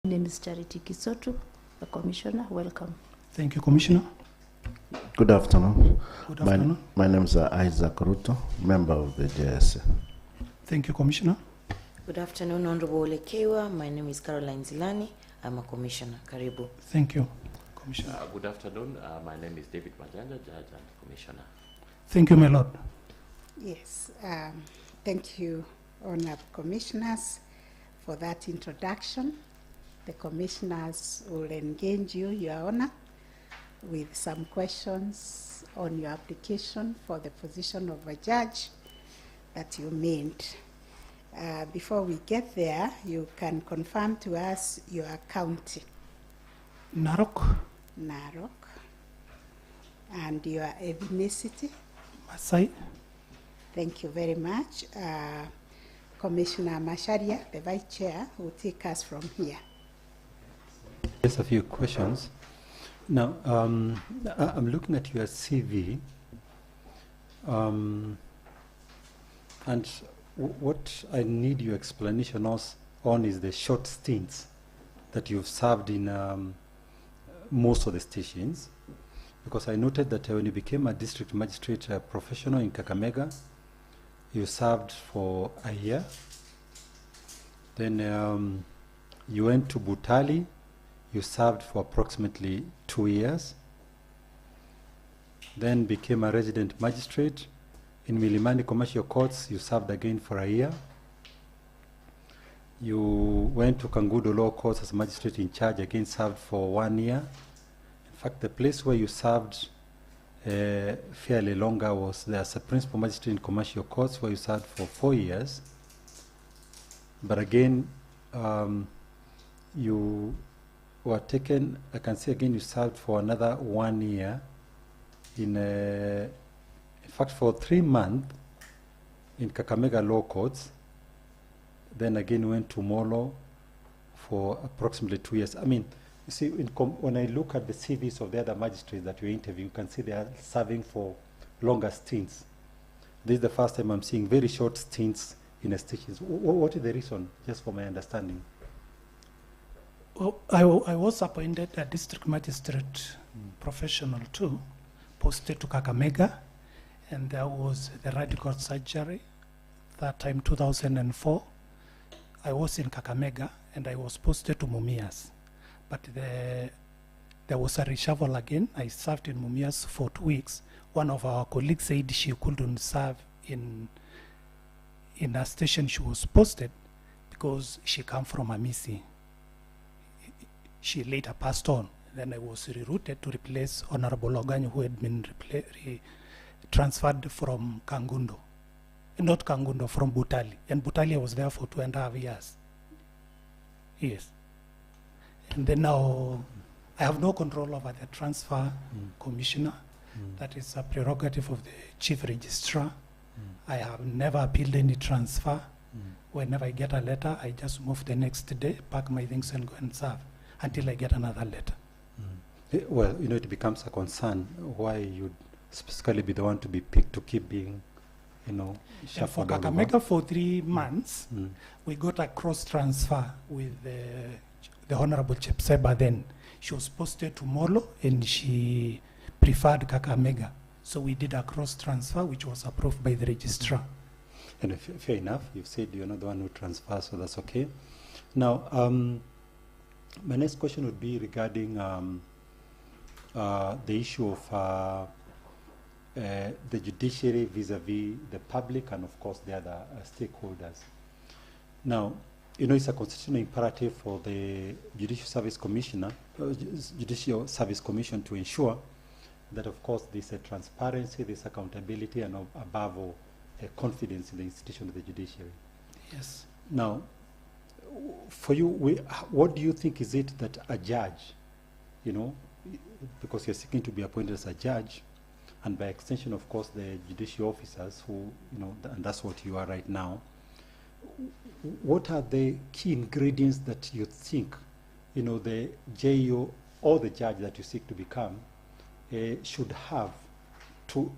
My name is Charity Kisotu, the Commissioner. Welcome. Thank you, Commissioner. Good afternoon. Good afternoon. My name is Isaac Ruto, member of the JSC. Thank you, Commissioner. Good afternoon, Honorable Keiwua. My name is Caroline Zilani. I'm a Commissioner. Karibu. Thank you, Commissioner. Good afternoon. My name is David Majanja, Judge and Commissioner. Thank you, my Lord. Yes, thank you, Honourable Commissioners, for that introduction. The Commissioners will engage you, Your Honour, with some questions on your application for the position of a judge that you made. Before we get there, you can confirm to us your county. Narok. Narok. And your ethnicity. Masai. Thank you very much. Commissioner Masharia, the Vice Chair, will take us from here. Just a few questions. Now, I'm looking at your CV, and what I need your explanation on is the short stints that you've served in most of the stations, because I noted that when you became a district magistrate professional in Kakamega, you served for a year. Then you went to Butali. You served for approximately 2 years. Then became a resident magistrate. In Milimani Commercial Courts, you served again for a year. You went to Kangudo Law Courts as magistrate in charge, again served for 1 year. In fact, the place where you served fairly longer was as a principal magistrate in Commercial Courts, where you served for 4 years. But again, you were taken, I can say again, you served for another 1 year in fact, for 3 months in Kakamega Law Courts. Then again went to Molo for approximately 2 years. I mean, you see, when I look at the CVs of the other magistrates that you interview, you can see they are serving for longer stints. This is the first time I'm seeing very short stints in a station. What is the reason, just for my understanding? Well, I was appointed a district magistrate professional too, posted to Kakamega, and there was the radical surgery, that time 2004. I was in Kakamega and I was posted to Mumias, but there was a reshuffle again. I served in Mumias for 2 weeks. One of our colleagues said she couldn't serve in a station she was posted because she came from Amisi. She later passed on. Then I was rerouted to replace Honorable Oganyo, who had been transferred from Kangundo. Not Kangundo, from Butali. And Butali, I was there for 2.5 years. Yes. And then now, I have no control over the transfer commissioner. That is a prerogative of the chief registrar. I have never appealed any transfer. Whenever I get a letter, I just move the next day, pack my things and go and serve until I get another letter. Well, you know, it becomes a concern why you'd specifically be the one to be picked to keep being, you know, for Kakamega for 3 months, we got a cross transfer with the Honorable Chepseba then. She was posted to Molo and she preferred Kakamega. So we did a cross transfer, which was approved by the registrar. And fair enough, you've said you're not the one who transfers, so that's okay. Now, my next question would be regarding the issue of the judiciary vis-a-vis the public and, of course, the other stakeholders. Now, you know, it's a constitutional imperative for the Judicial Service Commission to ensure that, of course, there's a transparency, there's accountability, and above all, a confidence in the institution of the judiciary. Yes. Now, for you, what do you think is it that a judge, you know, because you're seeking to be appointed as a judge, and by extension, of course, the judicial officers who, you know, and that's what you are right now, what are the key ingredients that you think, you know, the JO or the judge that you seek to become should have to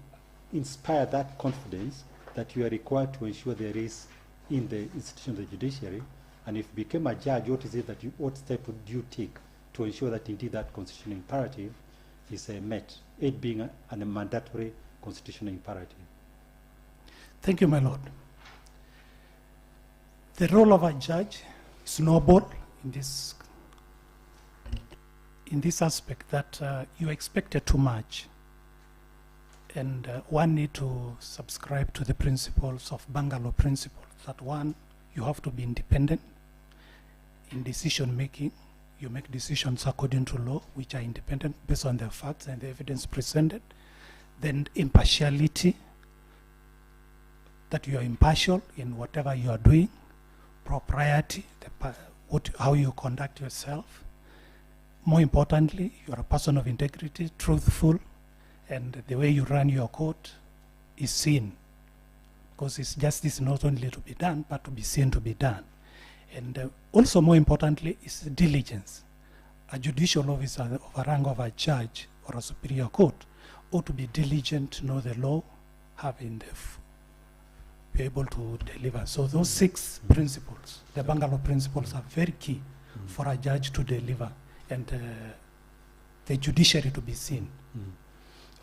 inspire that confidence that you are required to ensure there is in the institution of the judiciary And if you became a judge, what is it that what step would you take to ensure that indeed that constitutional imperative is met, it being a mandatory constitutional imperative? Thank you, my lord. The role of a judge is noble in this aspect that you expected too much, and one need to subscribe to the principles of Bangalore principle, that one, you have to be independent in decision making. You make decisions according to law, which are independent based on the facts and the evidence presented. Then impartiality, that you are impartial in whatever you are doing. Propriety, how you conduct yourself. More importantly, you are a person of integrity, truthful, and the way you run your court is seen. Because it's justice not only to be done, but to be seen to be done. And also more importantly is diligence. A judicial officer of a rank of a judge or a superior court ought to be diligent to know the law, be able to deliver. So those 6 principles, the Bangalore principles, are very key for a judge to deliver and the judiciary to be seen.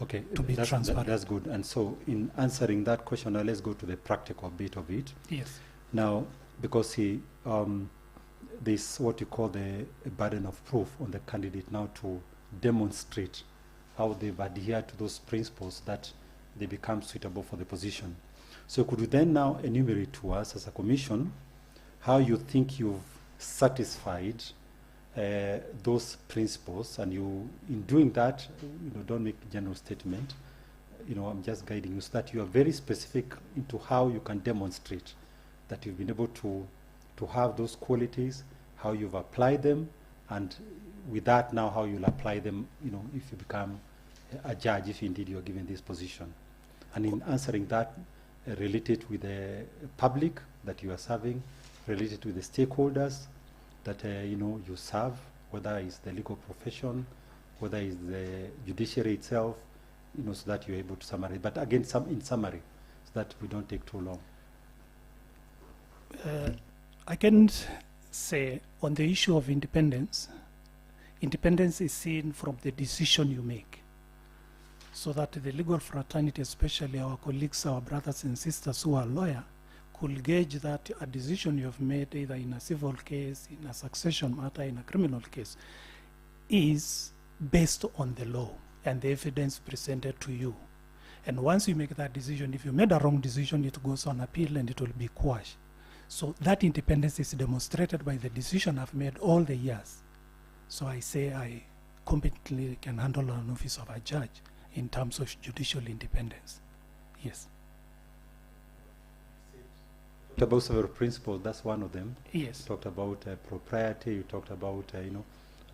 Okay, to be transparent. That's good. And so in answering that question, now let's go to the practical bit of it. Yes. Now, because this what you call the burden of proof on the candidate now to demonstrate how they've adhered to those principles that they become suitable for the position. So could you then now enumerate to us as a commission how you think you've satisfied those principles, and you, in doing that, don't make a general statement. I'm just guiding you so that you are very specific into how you can demonstrate that you've been able to have those qualities, how you've applied them, and with that now how you'll apply them, if you become a judge, if indeed you're given this position. And in answering that, related with the public that you are serving, related with the stakeholders that you serve, whether it's the legal profession, whether it's the judiciary itself, so that you're able to summarize. But again, in summary, so that we don't take too long. I can say on the issue of independence, independence is seen from the decision you make. So that the legal fraternity, especially our colleagues, our brothers and sisters who are lawyers, could gauge that a decision you have made, either in a civil case, in a succession matter, in a criminal case, is based on the law and the evidence presented to you. And once you make that decision, if you made a wrong decision, it goes on appeal and it will be quashed. So that independence is demonstrated by the decision I've made all the years. So I say I competently can handle an office of a judge in terms of judicial independence. Yes. You talked about several principles, that's one of them. Yes. You talked about propriety, you talked about, and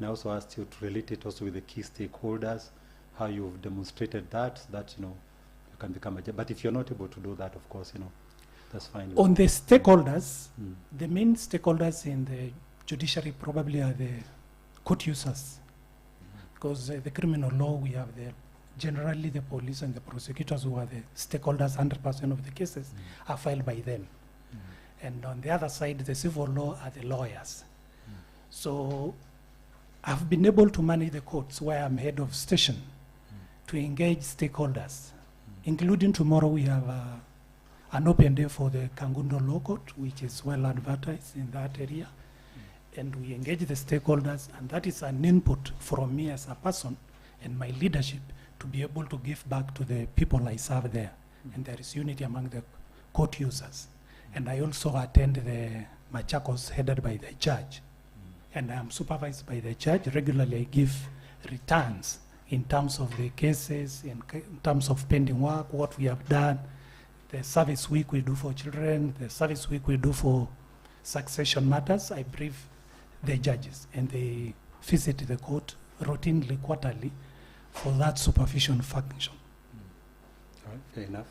I also asked you to relate it also with the key stakeholders, how you've demonstrated that you can become a judge. But if you're not able to do that, of course, that's fine. On the stakeholders, the main stakeholders in the judiciary probably are the court users. Because the criminal law, we have generally the police and the prosecutors who are the stakeholders, 100% of the cases are filed by them. And on the other side, the civil law are the lawyers. So I've been able to manage the courts where I'm head of station to engage stakeholders, including tomorrow we have an open day for the Kangundo Law Court, which is well advertised in that area. And we engage the stakeholders, and that is an input from me as a person and my leadership to be able to give back to the people I serve there. And there is unity among the court users. And I also attend the Machakos headed by the judge. And I am supervised by the judge. Regularly I give returns in terms of the cases, in terms of pending work, what we have done, the service week we do for children, the service week we do for succession matters. I brief the judges and they visit the court routinely, quarterly, for that supervision function. All right, fair enough.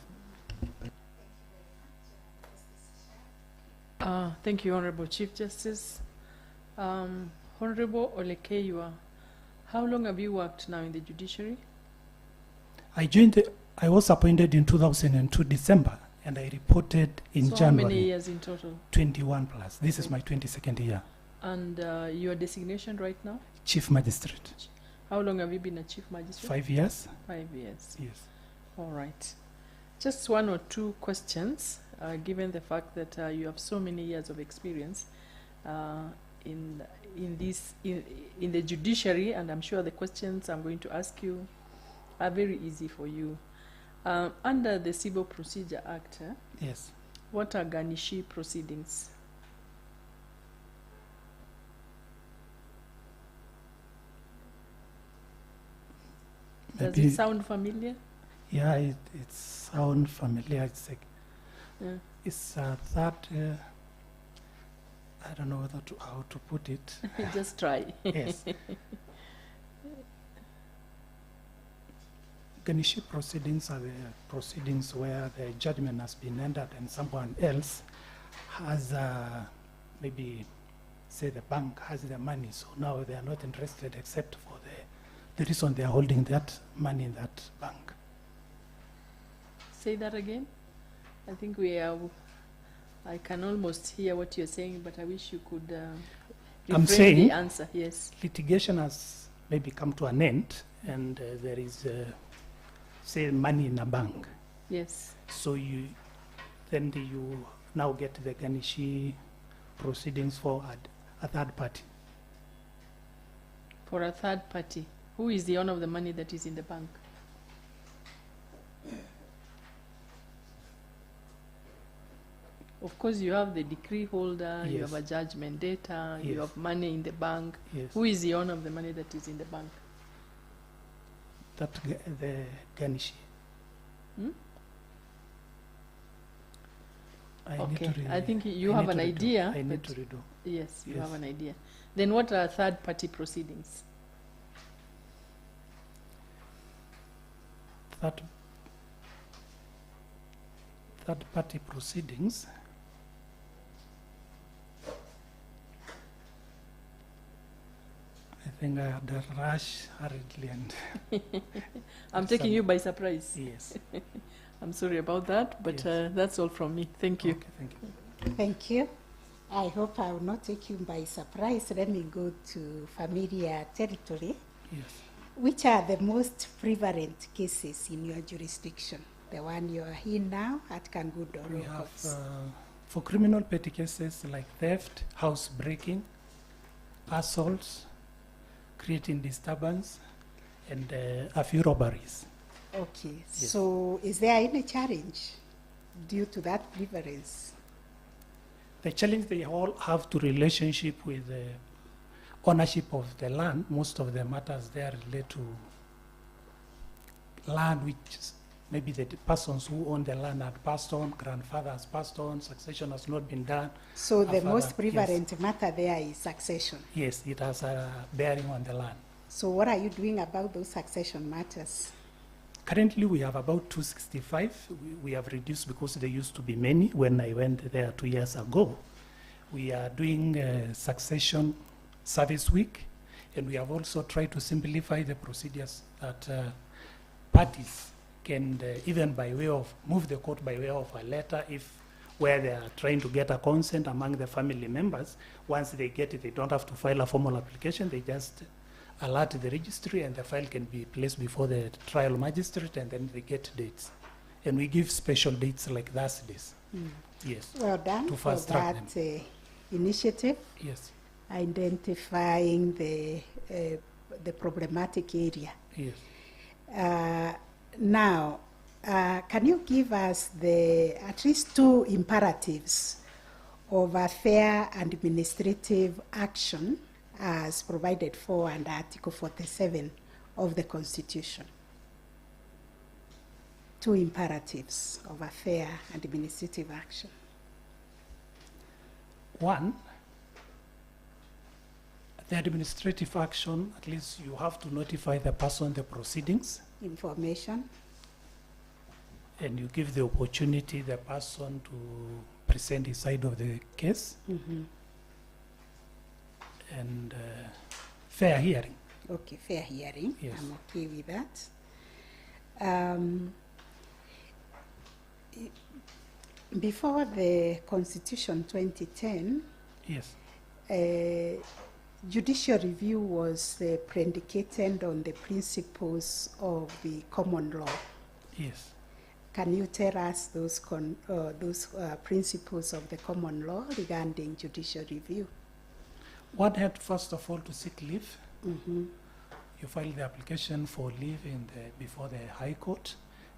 Thank you, Honorable Chief Justice. Honorable Keiwua, how long have you worked now in the judiciary? I was appointed in 2002 December, and I reported in So January. how many years in total? 21 plus. This is my 22nd year. And your designation right now? Chief Magistrate. How long have you been a chief magistrate? 5 years. 5 years. Yes. All right. Just one or two questions, given the fact that you have so many years of experience in the judiciary, and I'm sure the questions I'm going to ask you are very easy for you. Under the Civil Procedure Act, Yes. what are garnishi proceedings? Does Maybe- it sound familiar? Yeah, it sounds familiar. It's like, Yeah. it's that, I don't know how to put it. Just try. Yes. Ganishi proceedings are the proceedings where the judgment has been entered and someone else has maybe, say the bank has the money, so now they are not interested except for the reason they are holding that money in that bank. Say that again. I think I can almost hear what you're saying, but I wish you could I'm rephrase saying- the answer. Yes. Litigation has maybe come to an end and there is, say, money in a bank. Yes. So you now get the Ganishi proceedings for a third party. For a third party, who is the owner of the money that is in the bank? Of course, you have the decree holder, you Yes. have a judgment data, you Yes. have money in the bank. Yes. Who is the owner of the money that is in the bank? The Ganishi. Hmm? I need Okay, to read. I think you I have need an to redo. idea, I need but- to redo. Yes, you Yes. have an idea. Then what are third party proceedings? Third party proceedings. I think I had a rush hurriedly and I'm taking you by surprise. yes. I'm sorry about that, but Yes. that's all from me. Thank you. Okay, thank you. Thank you. I hope I will not take you by surprise. Let me go to familiar territory. Yes. Which are the most prevalent cases in your jurisdiction? The one you are in now at Kangudo We Law have Courts. for criminal petty cases like theft, house breaking, assaults, creating disturbance, and a few robberies. Okay, Yes. so is there any challenge due to that prevalence? The challenge they all have to relationship with the ownership of the land. Most of the matters there relate to land which maybe the persons who own the land had passed on, grandfather has passed on, succession has not been done. So the Father, most yes. prevalent matter there is succession. Yes, it has a bearing on the land. So what are you doing about those succession matters? Currently, we have about 265. We have reduced because there used to be many when I went there 2 years ago. We are doing succession service week, and we have also tried to simplify the procedures that parties can, even by way of, move the court by way of a letter if where they are trying to get a consent among the family members. Once they get it, they don't have to file a formal application. They just alert the registry and the file can be placed before the trial magistrate and then they get dates. And we give special dates like Thursdays. Yes, Well done To for fast track that initiative, yes, identifying the problematic area. yes. Now, can you give us at least two imperatives of a fair administrative action as provided for under Article 47 of the Constitution? Two imperatives of a fair administrative action. One, the administrative action, at least you have to notify the person the proceedings Information. and you give the opportunity the person to present his side of the case and fair hearing. Okay, fair hearing. Yes. I'm okay with that. Before the Constitution 2010, Yes. judicial review was predicated on the principles of the common law. Yes. Can you tell us those principles of the common law regarding judicial review? One had first of all to seek leave. Mm-hmm. You file the application for leave before the High Court.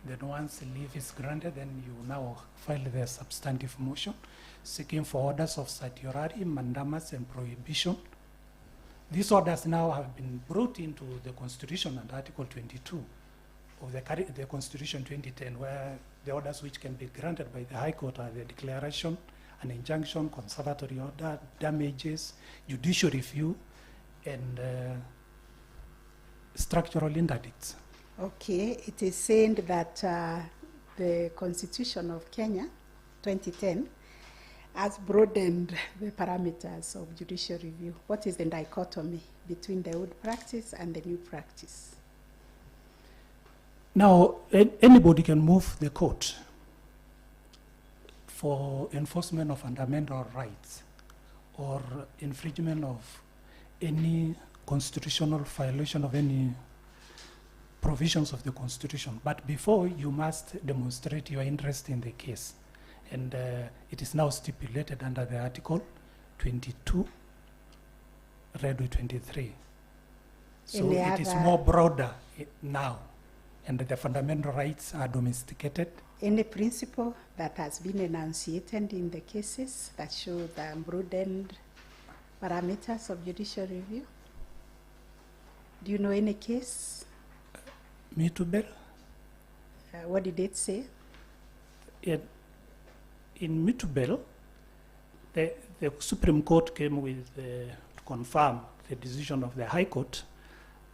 Then once leave is granted, then you now file the substantive motion seeking for orders of certiorari, mandamus, and prohibition. These orders now have been brought into the Constitution under Article 22 of the Constitution 2010, where the orders which can be granted by the High Court are the declaration, an injunction, conservatory order, damages, judicial review, and structural interdicts. Okay, it is saying that the Constitution of Kenya 2010 has broadened the parameters of judicial review. What is the dichotomy between the old practice and the new practice? Now, anybody can move the court for enforcement of fundamental rights or infringement of any constitutional violation of any provisions of the Constitution. But before, you must demonstrate your interest in the case. And it is now stipulated under the Article 22, read with 23. So it is more broader now, and the fundamental rights are domesticated. Any principle that has been enunciated in the cases that show the broadened parameters of judicial review? Do you know any case? Mutable. What did it say? In Mutable, the Supreme Court came with to confirm the decision of the High Court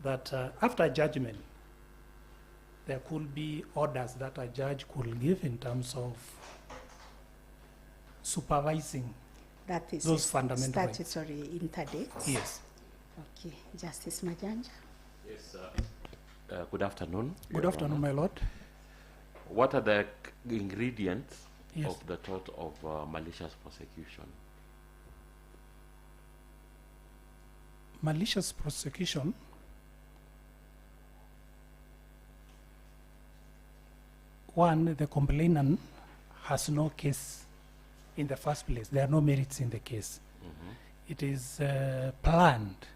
that after judgment, there could be orders that a judge could give in terms of supervising that is those fundamental rights. statutory interdicts? Yes. Okay, Justice Majanja. Yes, good afternoon. Good Your afternoon, Honor. my lord. What are the ingredients Yes. of the tort of malicious prosecution? Malicious prosecution one, the complainant has no case in the first place. There are no merits in the case. Mm-hmm. It is planned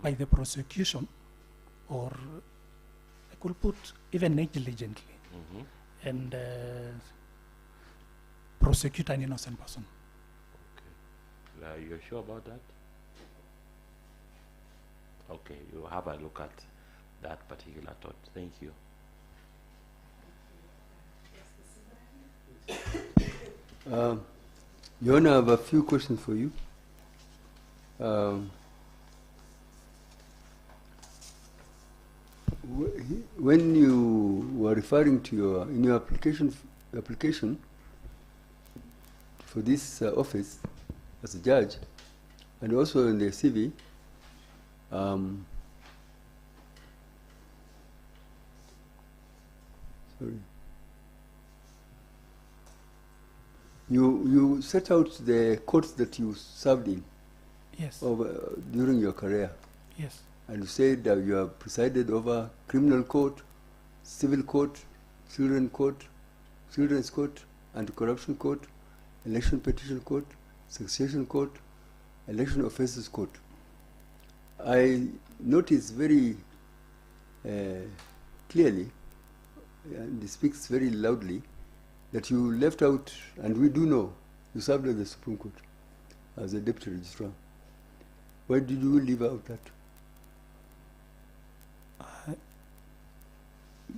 by the prosecution, or I could put even negligently, Mm-hmm. and prosecute an innocent person. Okay. Are you sure about that? Okay, you have a look at that particular tort. Thank you. Your Honor, I have a few questions for you. When you were referring to in your application for this office as a judge, and also in the CV, sorry. You set out the courts that you served in Yes. during your career, Yes. and you said that you have presided over criminal court, civil court, children's court, anti-corruption court, election petition court, succession court, election offences court. I notice very clearly, and it speaks very loudly, that you left out, and we do know, you served at the Supreme Court as a deputy registrar. Why did you leave out that?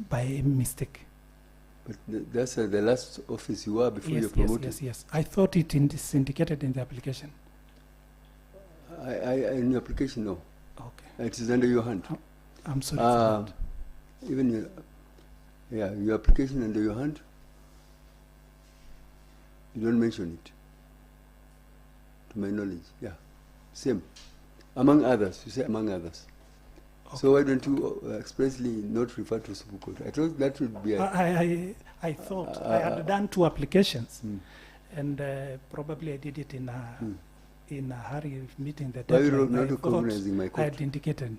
By mistake. But that's the last office you were before Yes, you're promoted. yes. I thought it indicated in the application. In your application, no. Okay. It is under your hand. I'm sorry for that. Even your application under your hand, you don't mention it, to my knowledge. Yeah, same. Among others, you say among others. So why don't you expressly not refer to Supreme Court? I thought that would be I thought I had done 2 applications, Mm. and probably I did it in a hurry of meeting the Why you deadline. not I thought recognizing my I court? had indicated.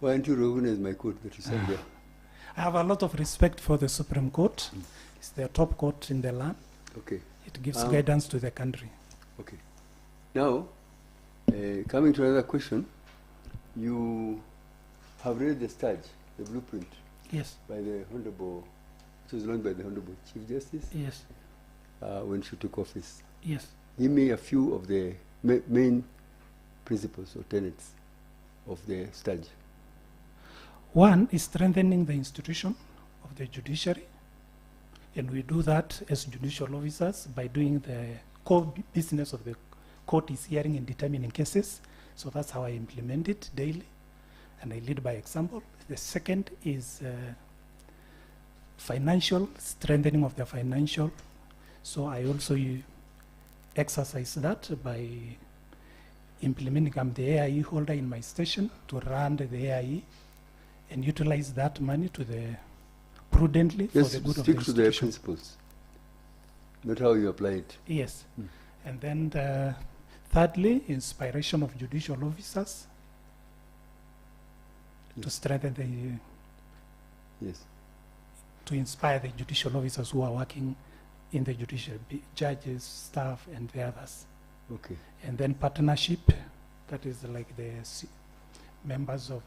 Why don't you recognize my court that you said there? I have a lot of respect for the Supreme Court. Mm. It's the top court in the land. Okay. It gives guidance to the country. Okay. Now, coming to another question, you have read the stage, the blueprint Yes, by the Honorable, it was launched by the Honorable Chief Justice yes, when she took office. yes. Give me a few of the main principles or tenets of the stage. One is strengthening the institution of the judiciary, and we do that as judicial officers by doing the core business of the court is hearing and determining cases. So that's how I implement it daily, and I lead by example. The second is financial, strengthening of the financial. So I also exercise that by implementing. I'm the AIE holder in my station to run the AIE and utilize that money to the prudently for Just the good of the stick to the institution. principles, not how you apply it. Yes. Mm. And then thirdly, inspiration of judicial officers to Yes. strengthen Yes. to inspire the judicial officers who are working in the judiciary, judges, staff, and the others. Okay. And then partnership, that is like the members of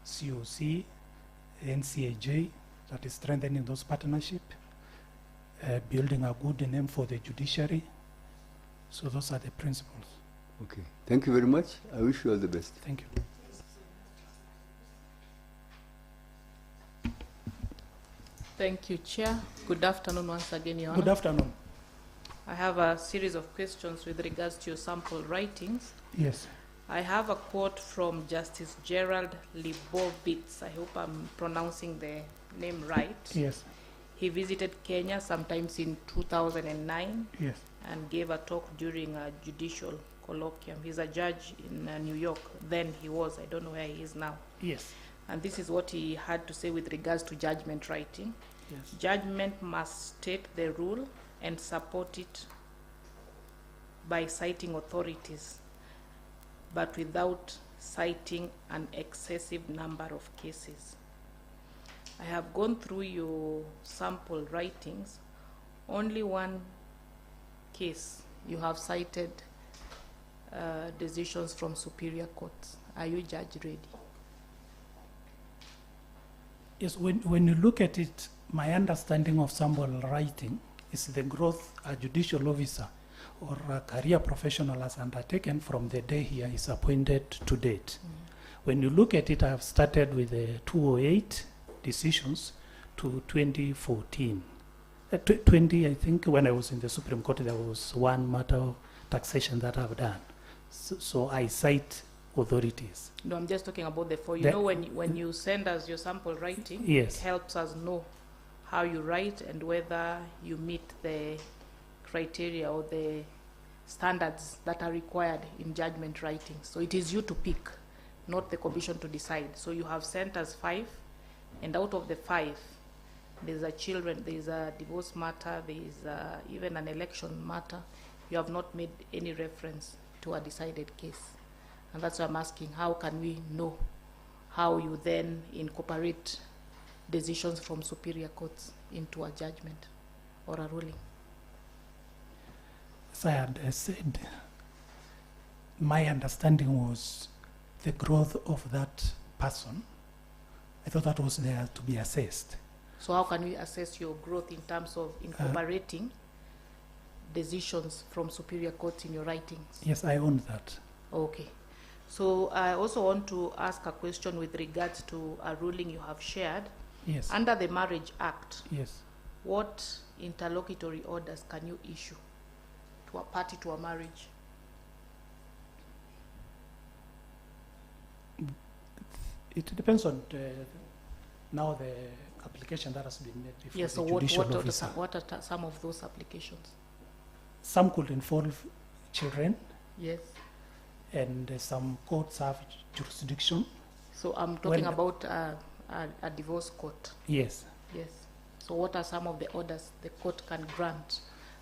COC, NCAJ, that is strengthening those partnership, building a good name for the judiciary. So those are the principles. Okay. Thank you very much. I wish you all the best. Thank you. Thank you, Chair. Good afternoon once again, Your Good Honor. afternoon. I have a series of questions with regards to your sample writings. Yes. I have a quote from Justice Gerald Libovitz. I hope I'm pronouncing the name right. Yes. He visited Kenya sometimes in 2009 Yes. and gave a talk during a judicial colloquium. He's a judge in New York. Then he was. I don't know where he is now. Yes. And this is what he had to say with regards to judgment writing. Yes. Judgment must state the rule and support it by citing authorities, but without citing an excessive number of cases. I have gone through your sample writings. Only one case you have cited decisions from superior courts. Are you judge ready? Yes, when you look at it, my understanding of sample writing is the growth a judicial officer or a career professional has undertaken from the day he is appointed to date. When you look at it, I have started with the 208 decisions to 2014. 20, I think, when I was in the Supreme Court, there was one matter of taxation that I've done. So I cite authorities. No, I'm just talking about the four. You The- know, when you send us your sample writing, Yes. it helps us know how you write and whether you meet the criteria or the standards that are required in judgment writing. So it is you to pick, not the commission to decide. So you have sent us 5, and out of the 5, there's a children, there's a divorce matter, there's even an election matter. You have not made any reference to a decided case. And that's why I'm asking, how can we know how you then incorporate decisions from superior courts into a judgment or a ruling? As I had said, my understanding was the growth of that person. I thought that was there to be assessed. So how can we assess your growth in terms of incorporating decisions from superior courts in your writings? Yes, I own that. Okay. So I also want to ask a question with regards to a ruling you have shared. Yes. Under the Marriage Act, Yes. what interlocutory orders can you issue to a party to a marriage? It depends on now the application that has been made before Yes, the so judicial what officer. are some of those applications? Some could involve children, Yes. and some courts have jurisdiction So I'm talking When- about a divorce court. Yes. Yes. So what are some of the orders the court can grant?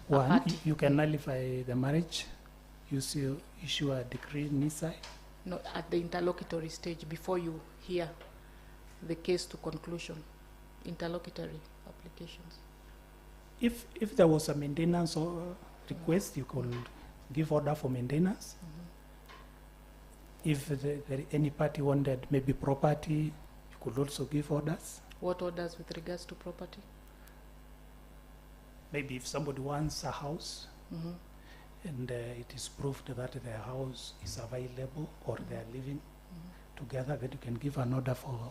a One, party? you can nullify the marriage, issue a decree nisi. No, at the interlocutory stage, before you hear the case to conclusion, interlocutory applications. If there was a maintenance or request, you could give order for maintenance. If any party wanted maybe property, you could also give orders. What orders with regards to property? Maybe if somebody wants a house Mhm. and it is proved that their house is available or they are living together, then you can give an order for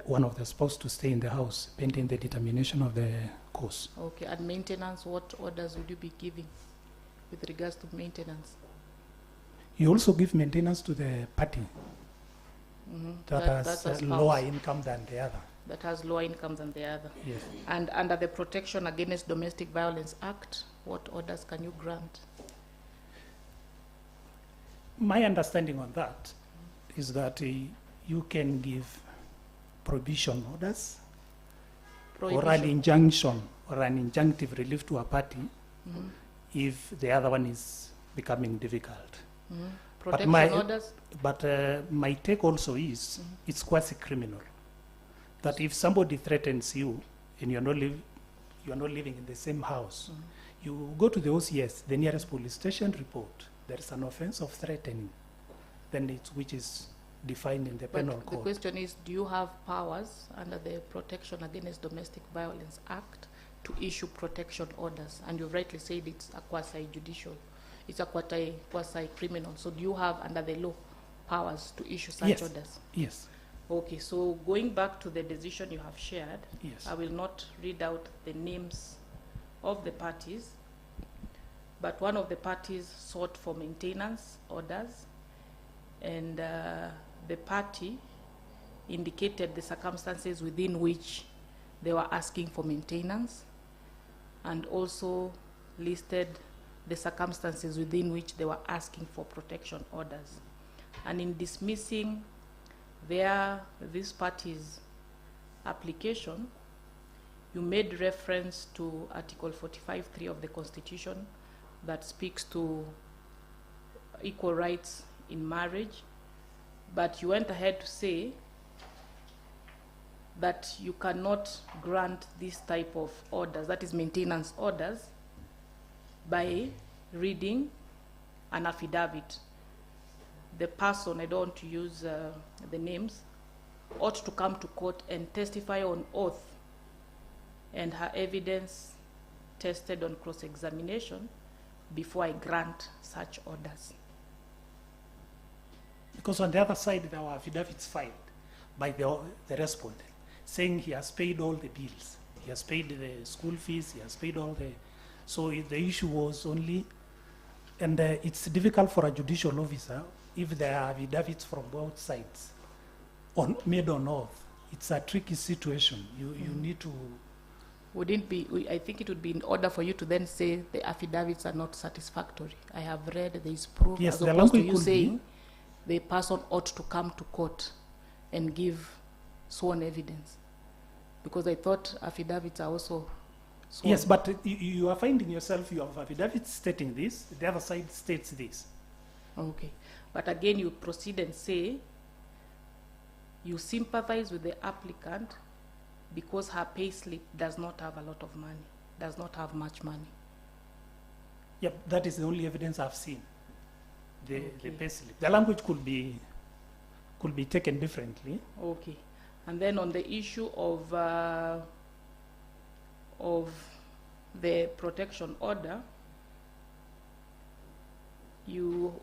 one of the spouse to stay in the house pending the determination of the course. Okay, and maintenance, what orders would you be giving with regards to maintenance? You also give maintenance to the party that That's has a lower spouse income than the other. that has lower income than the other. Yes. And under the Protection Against Domestic Violence Act, what orders can you grant? My understanding on that is that you can give prohibition orders or an Prohibition. injunction or an injunctive relief to a party Mhm. if the other one is becoming difficult. Mhm. But Protection orders? But my take also is it's quasi-criminal. That if somebody threatens you and you're not living in the same house, you go to the OCS, the nearest police station, report there is an offense of threatening, then which is defined in the penal But the code. question is, do you have powers under the Protection Against Domestic Violence Act to issue protection orders? And you rightly said it's a quasi-judicial, it's a quasi-criminal. So do you have under the law powers to issue such Yes. orders? Yes. Okay, so going back to the decision you have shared, Yes. I will not read out the names of the parties, but one of the parties sought for maintenance orders, and the party indicated the circumstances within which they were asking for maintenance, and also listed the circumstances within which they were asking for protection orders. And in dismissing this party's application, you made reference to Article 45(3) of the Constitution that speaks to equal rights in marriage, but you went ahead to say that you cannot grant this type of orders, that is maintenance orders, by reading an affidavit. The person, I don't want to use the names, ought to come to court and testify on oath, and her evidence tested on cross-examination before I grant such orders. Because on the other side, there were affidavits filed by the respondent saying he has paid all the bills. He has paid the school fees, he has paid all the... So the issue was only... And it's difficult for a judicial officer if there are affidavits from both sides made on oath. It's a tricky situation. You need to... Wouldn't be, I think it would be in order for you to then say the affidavits are not satisfactory. I have read there is proof, Yes, as the opposed to language you could saying the person ought to come to court and give sworn evidence. Because I thought affidavits are also sworn. Yes, but you are finding yourself, you have affidavits stating this, the other side states this. Okay. But again, you proceed and say you sympathize with the applicant because her pay slip does not have a lot of money, does not have much money. Yep, that is the only evidence I've seen. The payslip. The language could be taken differently. Okay, and then on the issue of the protection order,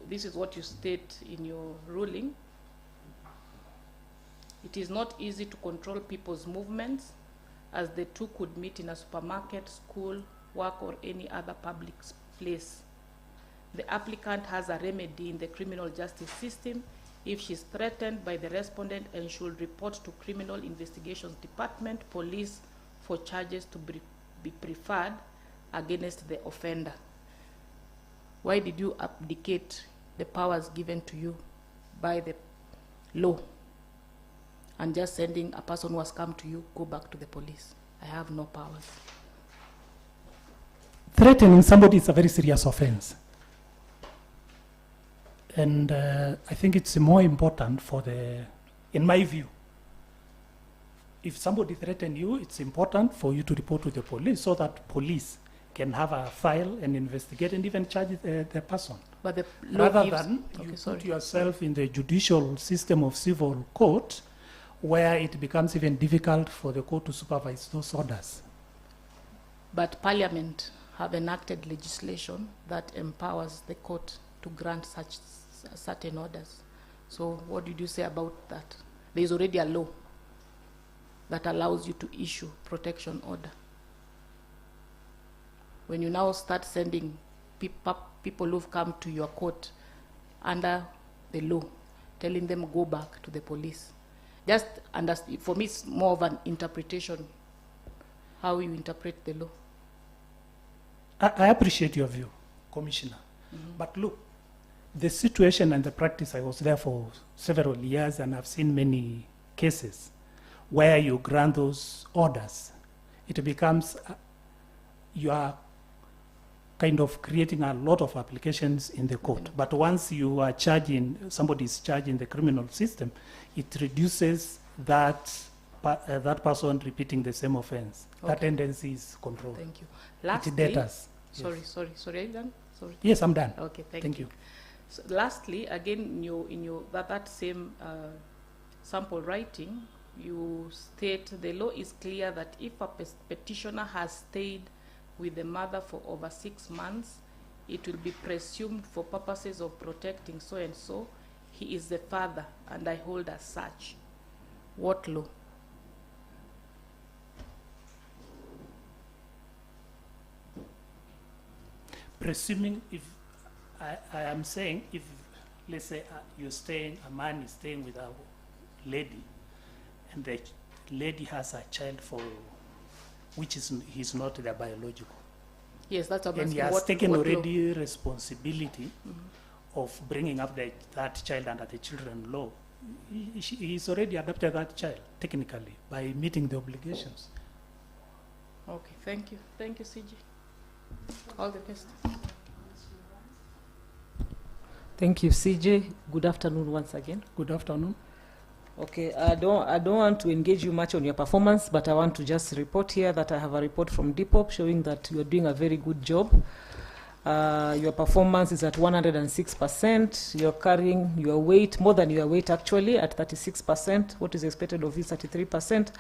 this is what you state in your ruling. It is not easy to control people's movements, as the two could meet in a supermarket, school, work, or any other public place. The applicant has a remedy in the criminal justice system if she is threatened by the respondent and should report to Criminal Investigations Department, police, for charges to be preferred against the offender. Why did you abdicate the powers given to you by the law and just sending a person who has come to you, go back to the police. I have no powers. Threatening somebody is a very serious offense. And I think it's more important for in my view, if somebody threatens you, it's important for you to report to the police so that police can have a file and investigate and even charge the person. But the law Rather gives, than okay, you sorry. put yourself in the judicial system of civil court, where it becomes even difficult for the court to supervise those orders. But Parliament have enacted legislation that empowers the court to grant such certain orders. So what did you say about that? There is already a law that allows you to issue protection order. When you now start sending people who've come to your court under the law, telling them go back to the police, just understand, for me it's more of an interpretation, how you interpret the law. I appreciate your view, Commissioner. But look, the situation and the practice, I was there for several years and I've seen many cases where you grant those orders. It becomes, you are kind of creating a lot of applications in the court. But once you are charging, somebody is charged in the criminal system, it reduces that person repeating the same offense. Okay. That tendency is controlled. Thank you. It Lastly, deterrers. sorry, Yes. are you done? Sorry. Yes, I'm done. Okay, Thank you. So lastly, again, in your that same sample writing, you state the law is clear that if a petitioner has stayed with the mother for over 6 months, it will be presumed for purposes of protecting so and so, he is the father, and I hold as such. What law? Presuming if I am saying if, let's say a man is staying with a lady and the lady has a child which is he's not their biological. Yes, that's what I'm And he asking. has taken what already responsibility of bringing up that child under the children law. He's already adopted that child technically by meeting the obligations. Okay, thank you. Thank you, CG. All the best. Thank you, CJ. Good afternoon once again. Good afternoon. Okay, I don't want to engage you much on your performance, but I want to just report here that I have a report from Depop showing that you are doing a very good job. Your performance is at 106%. You're carrying your weight, more than your weight actually, at 36%. What is expected of you is 33%.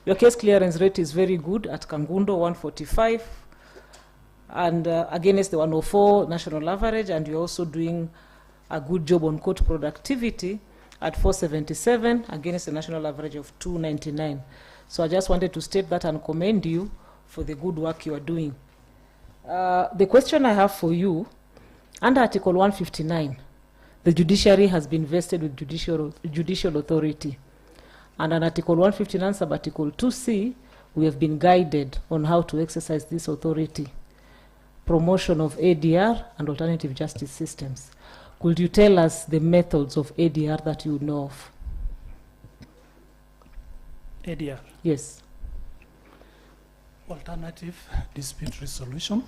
Your case clearance rate is very good at Kangundo, 145. And against the 104 national average, and you're also doing a good job on court productivity at 477 against the national average of 299. So I just wanted to state that and commend you for the good work you are doing. The question I have for you, under Article 159, the judiciary has been vested with judicial authority. And on Article 159, sub-Article 2C, we have been guided on how to exercise this authority. Promotion of ADR and alternative justice systems. Could you tell us the methods of ADR that you know of? ADR. Yes. Alternative dispute resolution.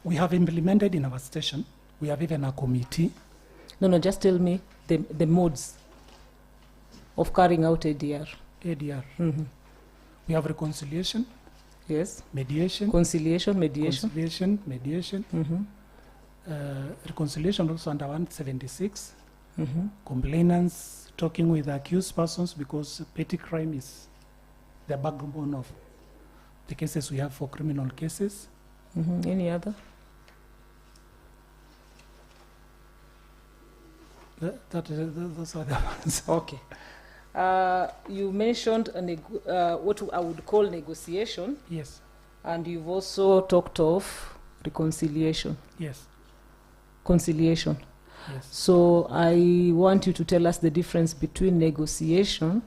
We have implemented in our station. We have even a committee. No, just tell me the modes of carrying out ADR. ADR. Mm-hmm. We have reconciliation. Yes. Mediation. Conciliation, mediation. Conciliation, mediation. Mm-hmm. Reconciliation also under 176. Mm-hmm. Complainants talking with accused persons, because petty crime is the backbone of the cases we have for criminal cases. Mm-hmm. Any other? Those are the ones. Okay. You mentioned what I would call negotiation. Yes. And you've also talked of reconciliation. Yes. Conciliation. Yes. So I want you to tell us the difference between negotiation,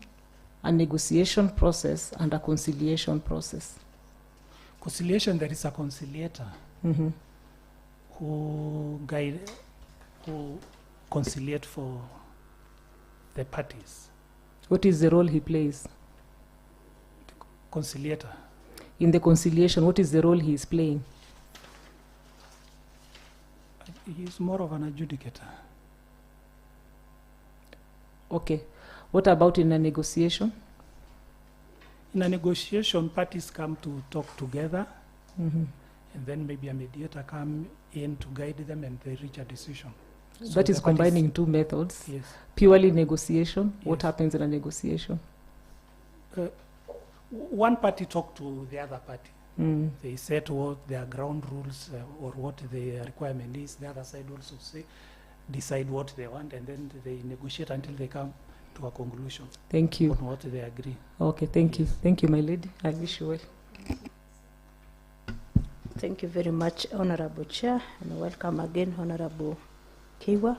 a negotiation process, and a conciliation process. Conciliation, there is a conciliator Mm-hmm. who conciliate for the parties. What is the role he plays? Conciliator. In the conciliation, what is the role he is playing? He is more of an adjudicator. Okay. What about in a negotiation? In a negotiation, parties come to talk together, Mm-hmm. and then maybe a mediator come in to guide them, and they reach a decision. So That is the parties- combining two methods. Yes. Purely negotiation. What Yes. happens in a negotiation? One party talk to the other party. Mm. They set what their ground rules or what the requirement is. The other side also decide what they want, and then they negotiate until they come to a conclusion Thank you. on what they agree. Okay, thank you. Yes. Thank you, my lady. I wish you well. Thank you very much, Honorable Chair, and welcome again, Honorable Keiwua.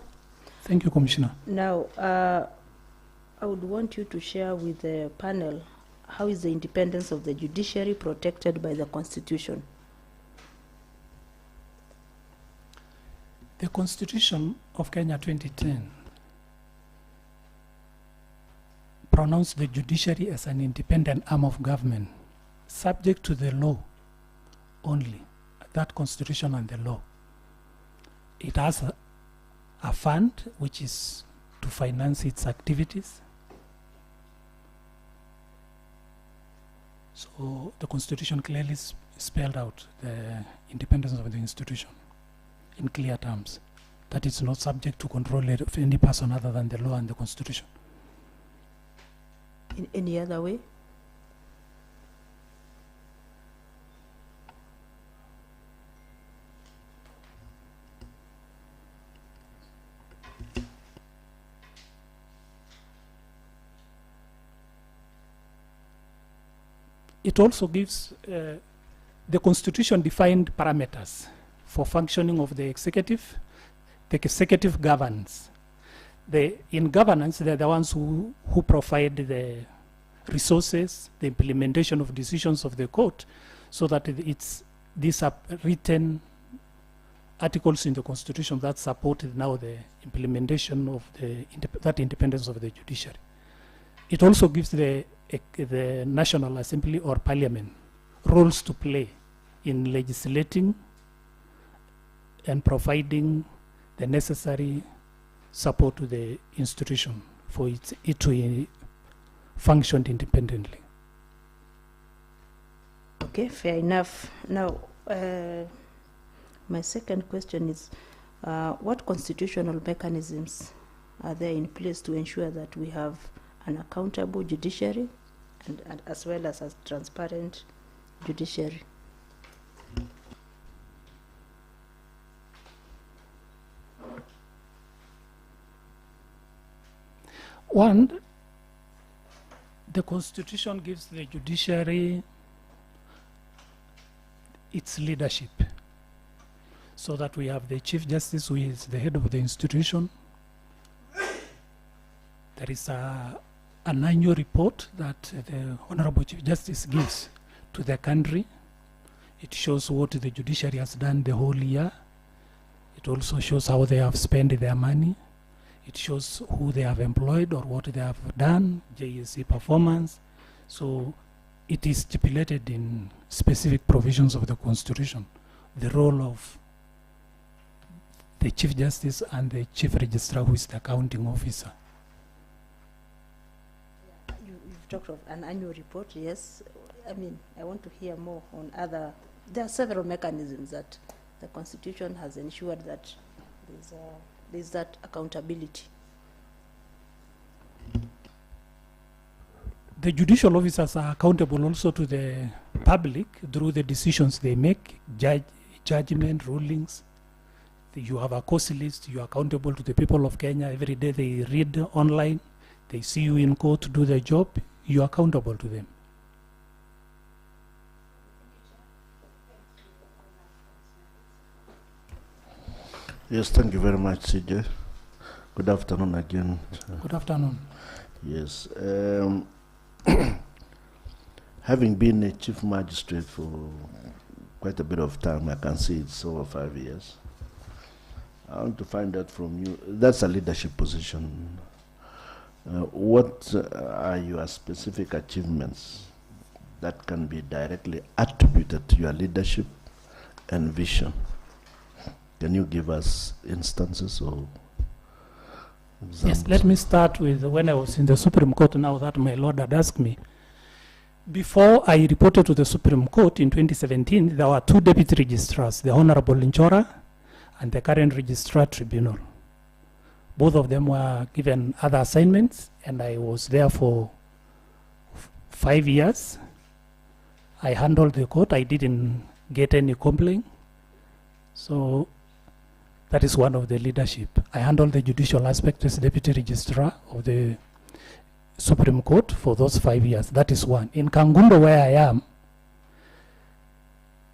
Thank you, Commissioner. Now, I would want you to share with the panel how is the independence of the judiciary protected by the Constitution? The Constitution of Kenya 2010 pronounced the judiciary as an independent arm of government, subject to the law only, that Constitution and the law. It has a fund which is to finance its activities. So the Constitution clearly spelled out the independence of the institution in clear terms, that it's not subject to control of any person other than the law and the Constitution. In any other way? It also gives, the Constitution defined parameters for functioning of the executive. The executive governs. In governance, they're the ones who provide the resources, the implementation of decisions of the court, so that these are written articles in the Constitution that supported now the implementation of that independence of the judiciary. It also gives the National Assembly or Parliament roles to play in legislating and providing the necessary support to the institution for it to function independently. Okay, fair enough. Now, my second question is, what constitutional mechanisms are there in place to ensure that we have an accountable judiciary and as well as a transparent judiciary? One, the Constitution gives the judiciary its leadership, so that we have the Chief Justice, who is the head of the institution. There is an annual report that the Honorable Chief Justice gives to the country. It shows what the judiciary has done the whole year. It also shows how they have spent their money. It shows who they have employed or what they have done, JSC performance. So it is stipulated in specific provisions of the Constitution, the role of the Chief Justice and the Chief Registrar, who is the accounting officer. You've talked of an annual report, yes. I mean, I want to hear more on other. There are several mechanisms that the Constitution has ensured that there's that accountability. The judicial officers are accountable also to the public through the decisions they make, judgment, rulings. You have a course list, you are accountable to the people of Kenya. Every day they read online, they see you in court to do their job, you are accountable to them. Yes, thank you very much, CJ. Good afternoon again. Good afternoon. Yes. Having been a chief magistrate for quite a bit of time, I can see it's over 5 years. I want to find out from you, that's a leadership position. What are your specific achievements that can be directly attributed to your leadership and vision? Can you give us instances or examples? Yes, let me start with when I was in the Supreme Court, now that my Lord had asked me. Before I reported to the Supreme Court in 2017, there were two deputy registrars, the Honorable Linchora and the current registrar tribunal. Both of them were given other assignments, and I was there for 5 years. I handled the court. I didn't get any complaint. So that is one of the leadership. I handled the judicial aspect as deputy registrar of the Supreme Court for those 5 years. That is one. In Kangundo, where I am,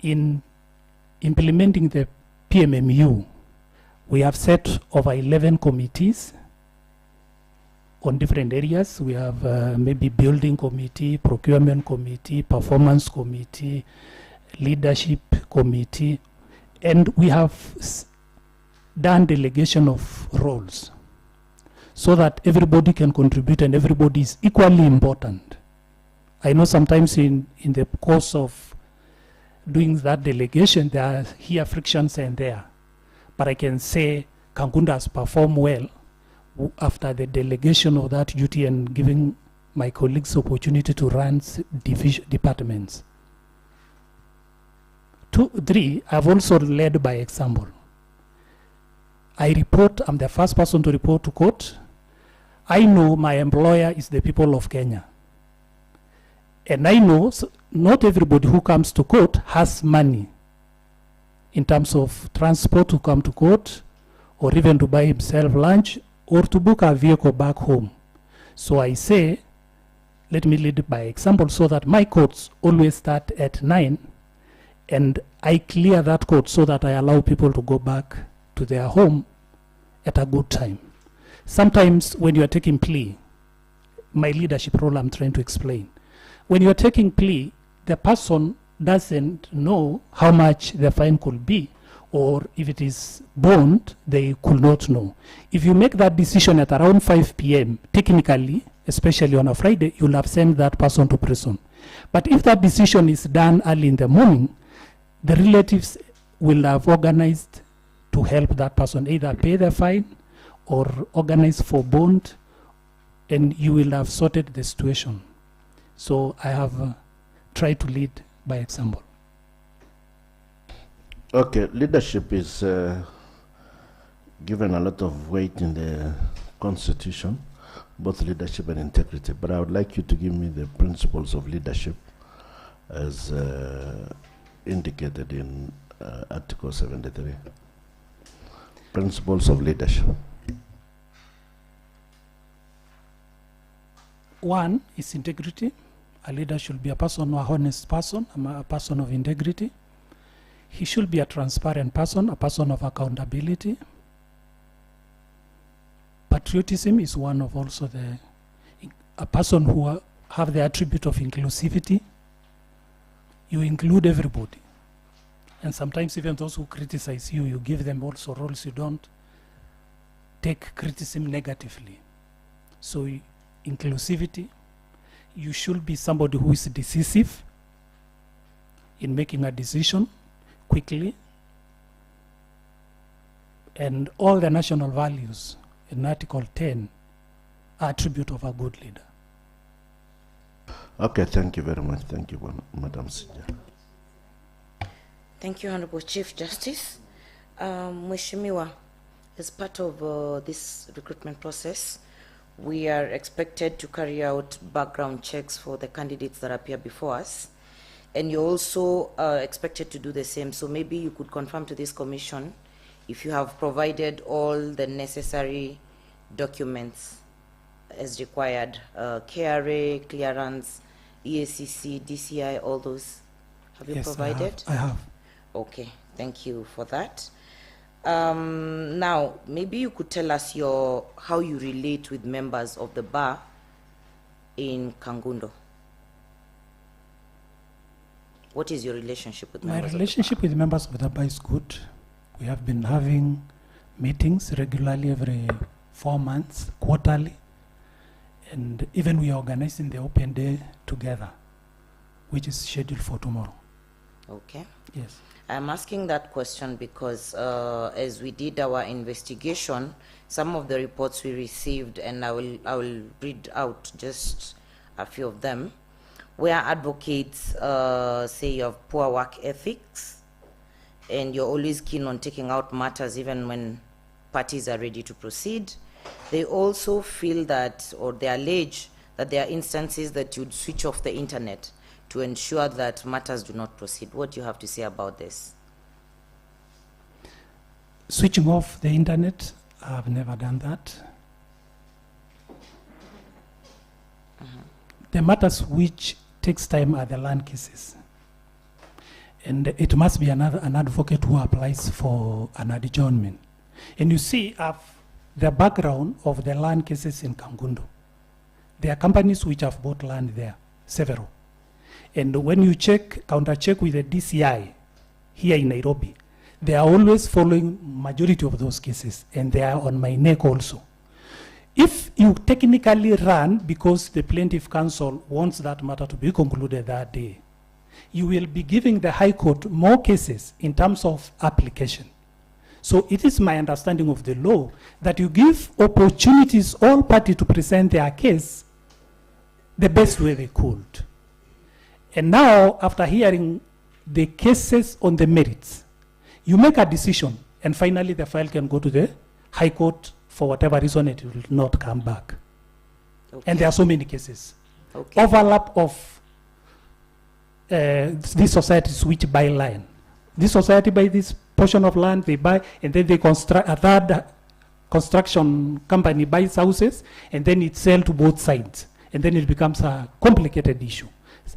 in implementing the PMMU, we have set over 11 committees on different areas. We have maybe building committee, procurement committee, performance committee, leadership committee, and we have done delegation of roles so that everybody can contribute and everybody is equally important. I know sometimes in the course of doing that delegation, there are here frictions and there. But I can say Kangundo has performed well after the delegation of that duty and giving my colleagues opportunity to run departments. 2, 3, I've also led by example. I'm the first person to report to court. I know my employer is the people of Kenya. And I know not everybody who comes to court has money in terms of transport to come to court, or even to buy himself lunch, or to book a vehicle back home. So I say, let me lead by example so that my courts always start at 9, and I clear that court so that I allow people to go back to their home at a good time. Sometimes when you are taking plea, my leadership role I'm trying to explain. When you are taking plea, the person doesn't know how much the fine could be, or if it is bond, they could not know. If you make that decision at around 5 p.m., technically, especially on a Friday, you'll have sent that person to prison. But if that decision is done early in the morning, the relatives will have organized to help that person either pay the fine or organize for bond, and you will have sorted the situation. So I have tried to lead by example. Okay, leadership is given a lot of weight in the Constitution, both leadership and integrity, but I would like you to give me the principles of leadership as indicated in Article 73. Principles of leadership. 1 is integrity. A leader should be a person, a honest person, a person of integrity. He should be a transparent person, a person of accountability. Patriotism is one of also a person who have the attribute of inclusivity. You include everybody. And sometimes even those who criticize you, you give them also roles. You don't take criticism negatively. So inclusivity. You should be somebody who is decisive in making a decision quickly. And all the national values in Article 10 are attribute of a good leader. Okay, thank you very much. Thank you, Madam Sija. Thank you, Honorable Chief Justice. Mheshimiwa, as part of this recruitment process, we are expected to carry out background checks for the candidates that appear before us. And you're also expected to do the same. So maybe you could confirm to this commission if you have provided all the necessary documents as required, KRA, clearance, EACC, DCI, all those. Have you provided? I have. Okay, thank you for that. Now, maybe you could tell us how you relate with members of the bar in Kangundo. What is your relationship with members? My relationship with members of the bar is good. We have been having meetings regularly every 4 months, quarterly, And even we are organizing the open day together, which is scheduled for tomorrow. Okay. Yes. I'm asking that question because as we did our investigation, some of the reports we received, and I will read out just a few of them, where advocates say you have poor work ethics and you're always keen on taking out matters even when parties are ready to proceed. They also feel that, or they allege that there are instances that you'd switch off the internet to ensure that matters do not proceed. What do you have to say about this? Switching off the internet, I've never done that. The matters which takes time are the land cases. And it must be an advocate who applies for an adjournment. And you see, the background of the land cases in Kangundo. There are companies which have bought land there, several. And when you counter-check with the DCI here in Nairobi, they are always following majority of those cases, and they are on my neck also. If you technically run because the plaintiff counsel wants that matter to be concluded that day, you will be giving the High Court more cases in terms of application. So it is my understanding of the law that you give opportunities all parties to present their case the best way they could. And now, after hearing the cases on the merits, you make a decision, and finally the file can go to the High Court. For whatever reason, it will not come back. Okay. And there are so many cases. Okay. Overlap of these societies which buy land. This society buy this portion of land, they buy, and then they construct, a third construction company buys houses, and then it sells to both sides. And then it becomes a complicated issue.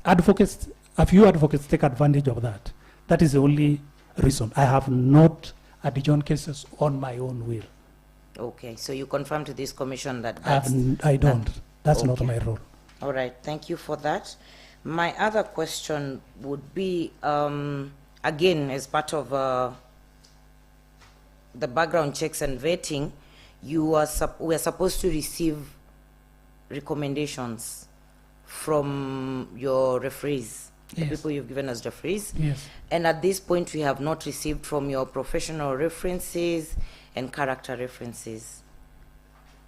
Advocates, a few advocates take advantage of that. That is the only reason. I have not adjourned cases on my own will. Okay, so you confirm to this commission that I don't. That's not my role. All right, thank you for that. My other question would be, again, as part of the background checks and vetting, we are supposed to receive recommendations from your referees, the people you've given as referees. Yes. And at this point, we have not received from your professional references and character references.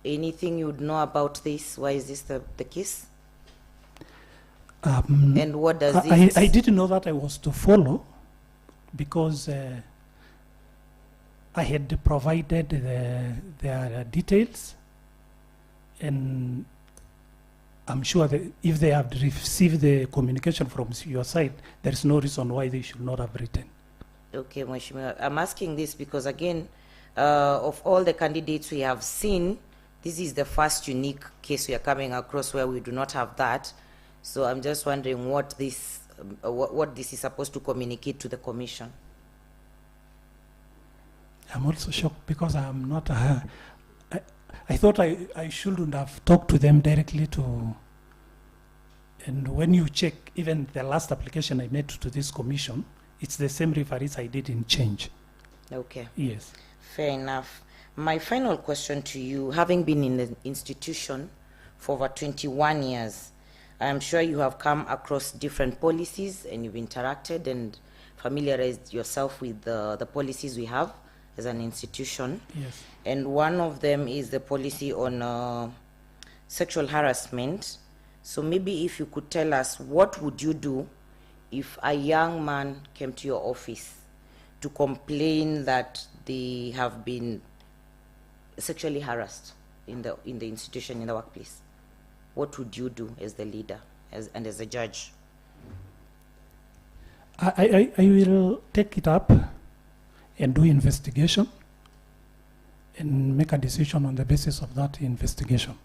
Anything you would know about this? Why is this the case? And what does this... I didn't know that I was to follow because I had provided their details, and I'm sure that if they have received the communication from your side, there is no reason why they should not have written. Okay, Mheshimiwa. I'm asking this because, again, of all the candidates we have seen, this is the first unique case we are coming across where we do not have that. So I'm just wondering what this is supposed to communicate to the commission. I'm also shocked because I'm not I thought I shouldn't have talked to them directly and when you check even the last application I made to this commission, it's the same referees I didn't change. Okay. Yes. Fair enough. My final question to you, having been in the institution for over 21 years, I'm sure you have come across different policies and you've interacted and familiarized yourself with the policies we have as an institution. Yes. And one of them is the policy on sexual harassment. So maybe if you could tell us, what would you do if a young man came to your office to complain that they have been sexually harassed in the institution, in the workplace? What would you do as the leader and as a judge? I will take it up and do investigation and make a decision on the basis of that investigation.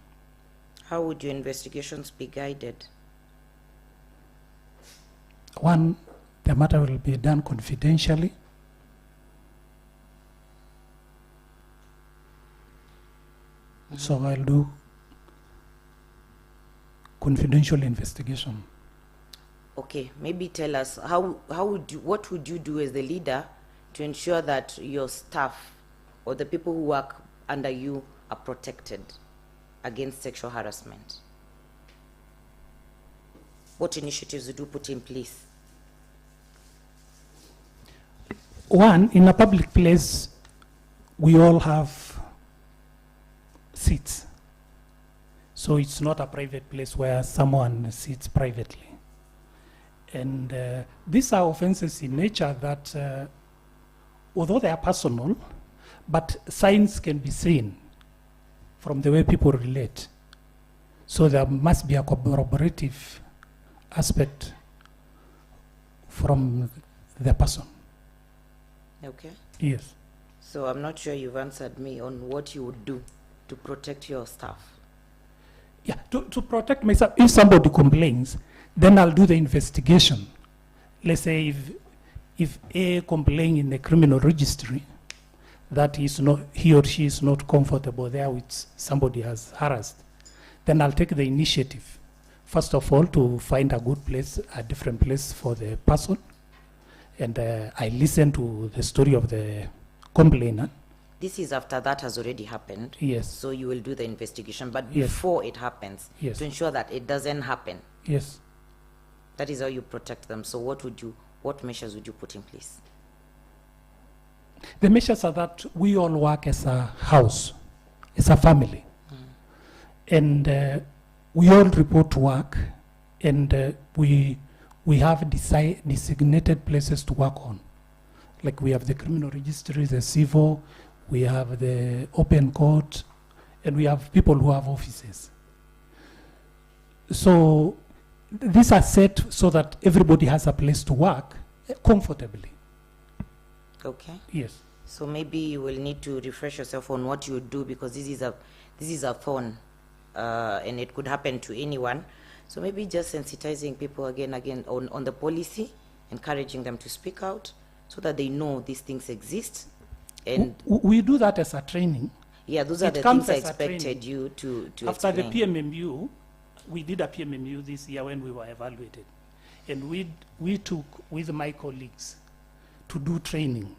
How would your investigations be guided? One, the matter will be done confidentially. So I'll do confidential investigation. Okay, maybe tell us what would you do as the leader to ensure that your staff or the people who work under you are protected against sexual harassment? What initiatives would you put in place? One, in a public place, we all have seats. So it's not a private place where someone sits privately. And these are offenses in nature that, although they are personal, but signs can be seen from the way people relate. So there must be a corroborative aspect from the person. Okay. Yes. So I'm not sure you've answered me on what you would do to protect your staff. Yeah, to protect myself, if somebody complains, then I'll do the investigation. Let's say if A complains in the criminal registry that he or she is not comfortable there with somebody has harassed, then I'll take the initiative, first of all, to find a good place, a different place for the person. And I listen to the story of the complainant. This is after that has already happened. Yes. So you will do the investigation, but Yes. before it happens, Yes. to ensure that it doesn't happen. Yes. That is how you protect them. So what measures would you put in place? The measures are that we all work as a house, as a family. And we all report to work, and we have designated places to work on. Like we have the criminal registry, the civil, we have the open court, and we have people who have offices. So these are set so that everybody has a place to work comfortably. Okay. Yes. So maybe you will need to refresh yourself on what you do, because this is a thorn, and it could happen to anyone. So maybe just sensitizing people again on the policy, encouraging them to speak out so that they know these things exist. And we do that as a training. Yeah, those are the things I expected you to After explain. the PMMU, we did a PMMU this year when we were evaluated. And we took, with my colleagues, to do training.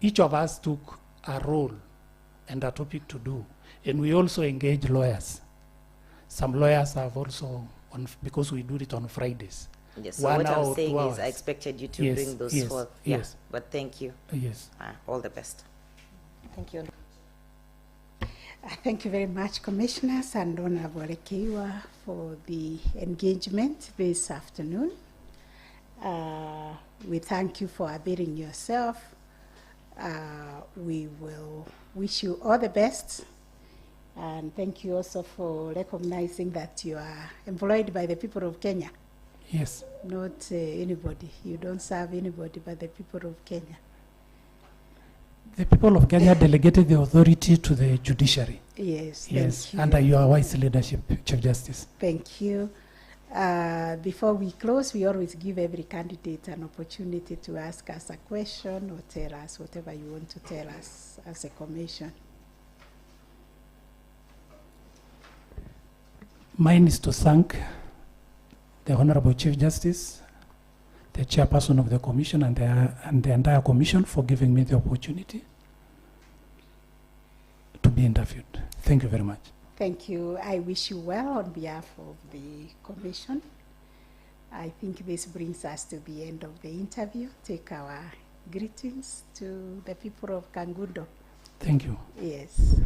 Each of us took a role and a topic to do. And we also engaged lawyers. Some lawyers have also, because we do it on Fridays. Yes, so what I'm saying is I expected you to bring those forth. Yeah, Yes. but thank you. Yes. All the best. Thank you. Thank you very much, Commissioners and Honorable Keiwua, for the engagement this afternoon. We thank you for availing yourself. We will wish you all the best. And thank you also for recognizing that you are employed by the people of Kenya. Yes. Not anybody. You don't serve anybody but the people of Kenya. The people of Kenya delegated the authority to the judiciary. Yes. Yes, Thank you. under your wise leadership, Chief Justice. Thank you. Before we close, we always give every candidate an opportunity to ask us a question or tell us whatever you want to tell us as a commission. Mine is to thank the Honorable Chief Justice, the chairperson of the commission, and the entire commission for giving me the opportunity to be interviewed. Thank you very much. Thank you. I wish you well on behalf of the commission. I think this brings us to the end of the interview. Take our greetings to the people of Kangundo. Thank you. Yes.